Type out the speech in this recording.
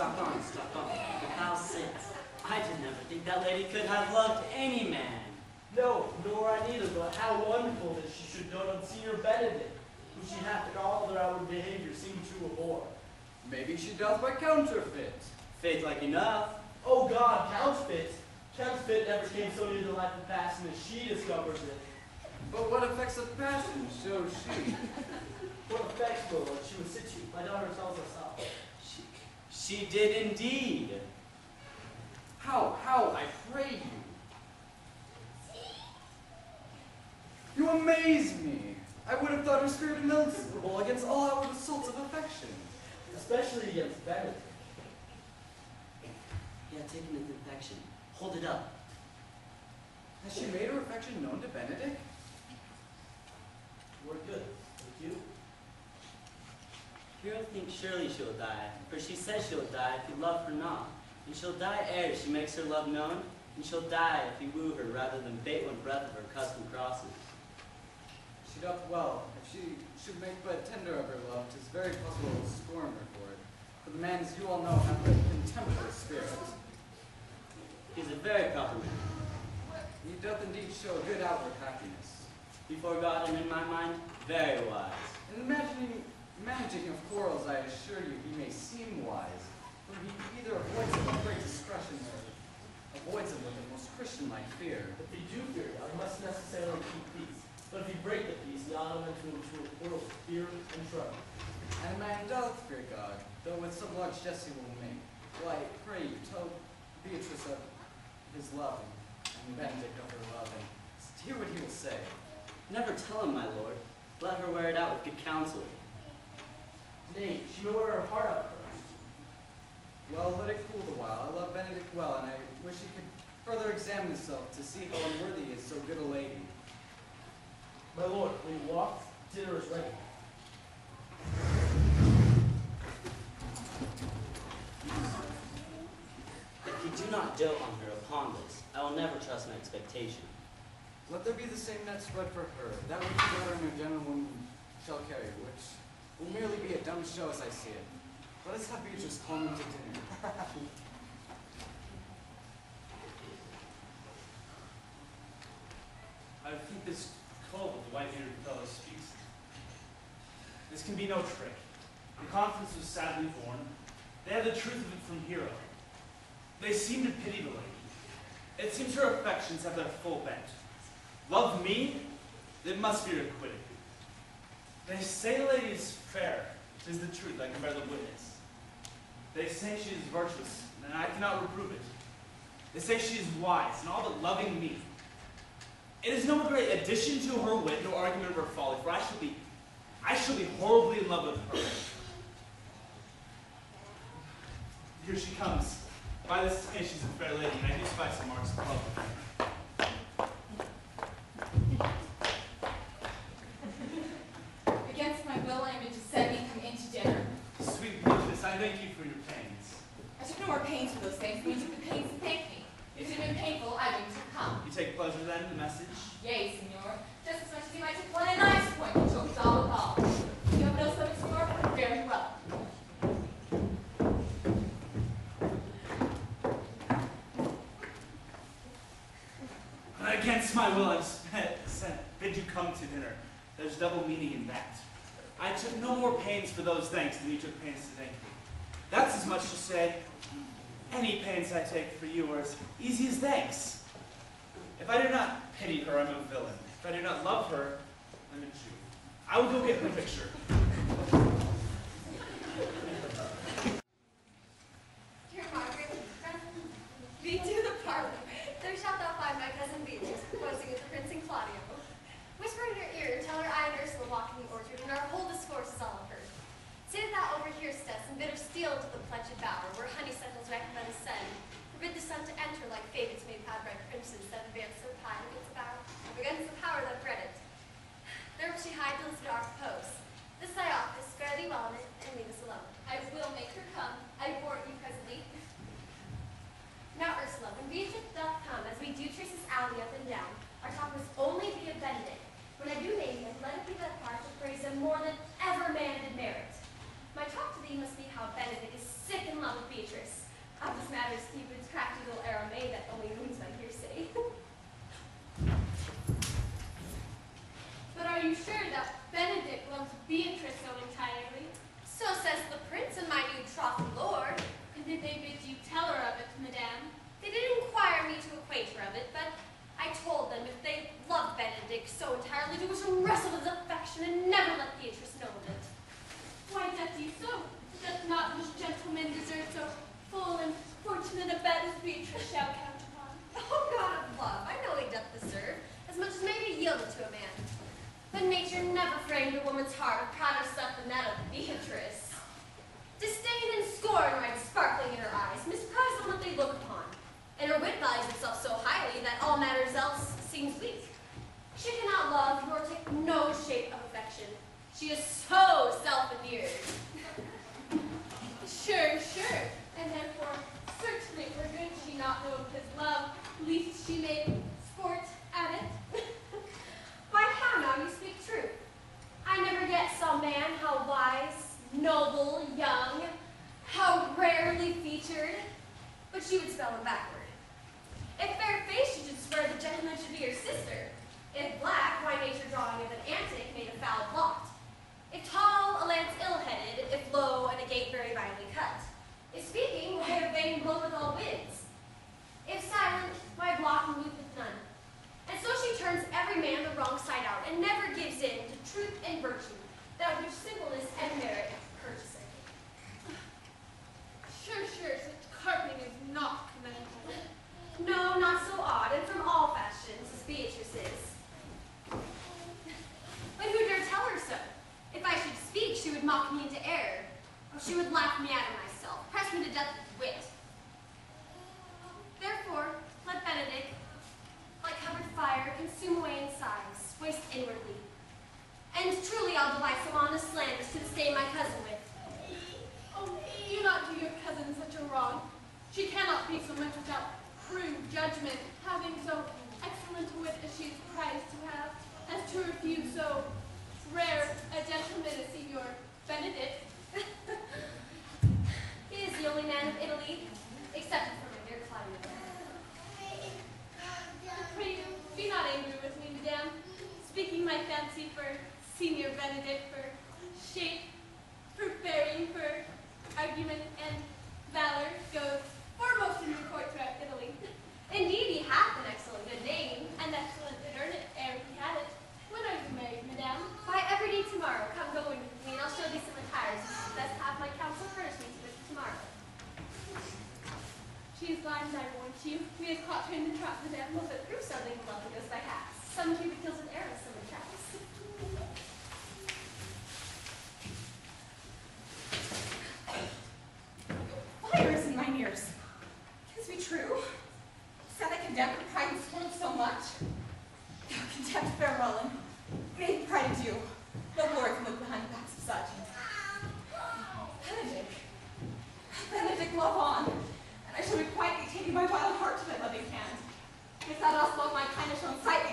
Stop on. The pal sits. I did never think that lady could have loved any man. No, nor I neither, but how wonderful that she should dote on Senior Benedict, who she hath in all their outward behavior seemed to abhor. Maybe she doth by counterfeit. Fit like enough. Oh God, counterfeit! Counterfeit never came so near the life of passion as she discovers it. But what effects of passion shows she? What effects, my lord? She was situ. My daughter tells us how. She did indeed. How, I pray you? You amaze me. I would have thought her spirit invincible against all outward assaults of affection. Especially against Benedict. He had taken his infection. Hold it up. Has she made her affection known to Benedict? We're good. Thank you. Hero thinks surely she'll die, for she says she'll die if you love her not. And she'll die ere she makes her love known, and she'll die if you woo her rather than bait one breath of her custom crosses. She doth well. If she should make but tender of her love, 'tis very possible to scorn her for it. For the man, as you all know, hath a contemptuous spirit. He's a very proper man. He doth indeed show a good outward happiness. Before God and in my mind, very wise. In managing of quarrels, I assure you, he may seem wise, for he either avoids them with great discretion or avoids them with a most Christian-like fear. If he do fear God, he must necessarily keep peace. But if he break the peace, he ought to enter into a quarrel of fear and trouble. And a man doth fear God, though with some large jest he will make. Well, I pray you, tell Beatrice of his loving, and Benedict of her loving. Hear what he will say. Never tell him, my lord. Let her wear it out with good counsel. Nay, she may wear her heart out first. Well, let it cool the while. I love Benedict well, and I wish he could further examine himself to see how unworthy is so good a lady. My lord, when you walk, dinner is ready. If you do not dote on her upon this, I will never trust my expectation. Let there be the same net spread for her, that which the daughter and her gentlewoman shall carry, which will merely be a dumb show as I see it. Let us have Beatrice call me to dinner. I think this cove with the white-bearded fellow speaks. This can be no trick. The conference was sadly born. They had the truth of it from Hero. They seem to pity the lady. It seems her affections have their full bent. Love me? It must be requited. They say the lady is fair. 'Tis the truth, I can bear the witness. They say she is virtuous, and I cannot reprove it. They say she is wise, and all but loving me. It is no great addition to her wit, no argument of her folly, for I shall be horribly in love with her. Here she comes. By this time she's a fair lady, and I do spy some marks of love. Against my will, I am to send me come into dinner. Sweet Beatrice, I thank you for your pains. I took no more pains for those things than you took the pains to thank me. If it had been painful, I wouldn't have come. You take pleasure then in the message? Yea, senor. Just as much as you might take one in knife's point, which will all with all. You have no stomach, senor? Very well. Against my will, I bid you come to dinner. There's double meaning in that. I took no more pains for those thanks than you took pains to thank me. That's as much to say, any pains I take for you are as easy as thanks. If I do not pity her, I'm a villain. If I do not love her, I'm a Jew. I will go get her picture. Dear Margaret, be to the parlor. There shalt thou find my cousin Beatrice proposing with the Prince and Claudio. Whisper in her ear, tell her I and Ursula walk in the orchard, and our whole discourse is all of her. Say that thou overhearest us, and bid of steel to the pledged bower, where honeysuckles reckoned by the sun. Forbid the sun to enter like favorites made proud by princes that advance so high against the power that bred it. There will she hide till his dark post. This is thy office, fare thee well in it, and leave us alone. I will make her come. I warrant you presently. Now, Ursula, when Beatrice doth come, as we do trace this alley up and down, our talk must only be of Benedict. When I do name him, let it be that part to praise him more than ever man did merit. My talk to thee must be how Benedict is sick in love with Beatrice. but she would spell them backward. If fair-faced, she should swear the gentleman should be her sister. If black, why nature drawing of an antic made a foul blot. If tall, a lance ill-headed. If low, and a gate very vinely cut. If speaking, why a vein blown with all winds. If silent, why block and move with none. And so she turns every man the wrong side out, and never gives in to truth and virtue, that which simpleness and merit purchasing. Sure, such carpeting is not commendable. No, not so odd, and from all fashions, as Beatrice is. But who dare tell her so? If I should speak, she would mock me into error, or she would laugh me out of myself, press me to death with wit. Therefore, let Benedict, like covered fire, consume away in sighs, waste inwardly. And truly I'll devise some honest slanders to disdain my cousin with. Oh, do not do your cousin such a wrong. She cannot be so much without crude judgment, having so excellent a wit as she is prized to have, as to refuse so rare a gentleman as Signor Benedict. He is the only man of Italy, excepted for my dear Claudio. Pray be not angry with me, madame. Speaking my fancy for Signor Benedict, for shape, for bearing, for argument and valor goes foremost in the court throughout Italy. Indeed, he hath an excellent good name. And excellent and earn it ere he had it. When are you married, madame? By every day tomorrow, come go in with me, and I'll show thee some attires you should best have my counsel furnish me with tomorrow. She is blind, I warrant you. We have caught her in the trap, madame. Well, if it proves so, they can love goes by halves. Some Cupid kills an arrow, some in traps. Fire is in mine ears. Can this be true? Said I condemned her pride and scorn so much. Thou contempt fair Roland. Made pride of you. No glory can look behind the backs of such. Benedict. Benedict, love on. And I shall be quietly taking my wild heart to thy loving hand. If thou dost love my kindness shown sight,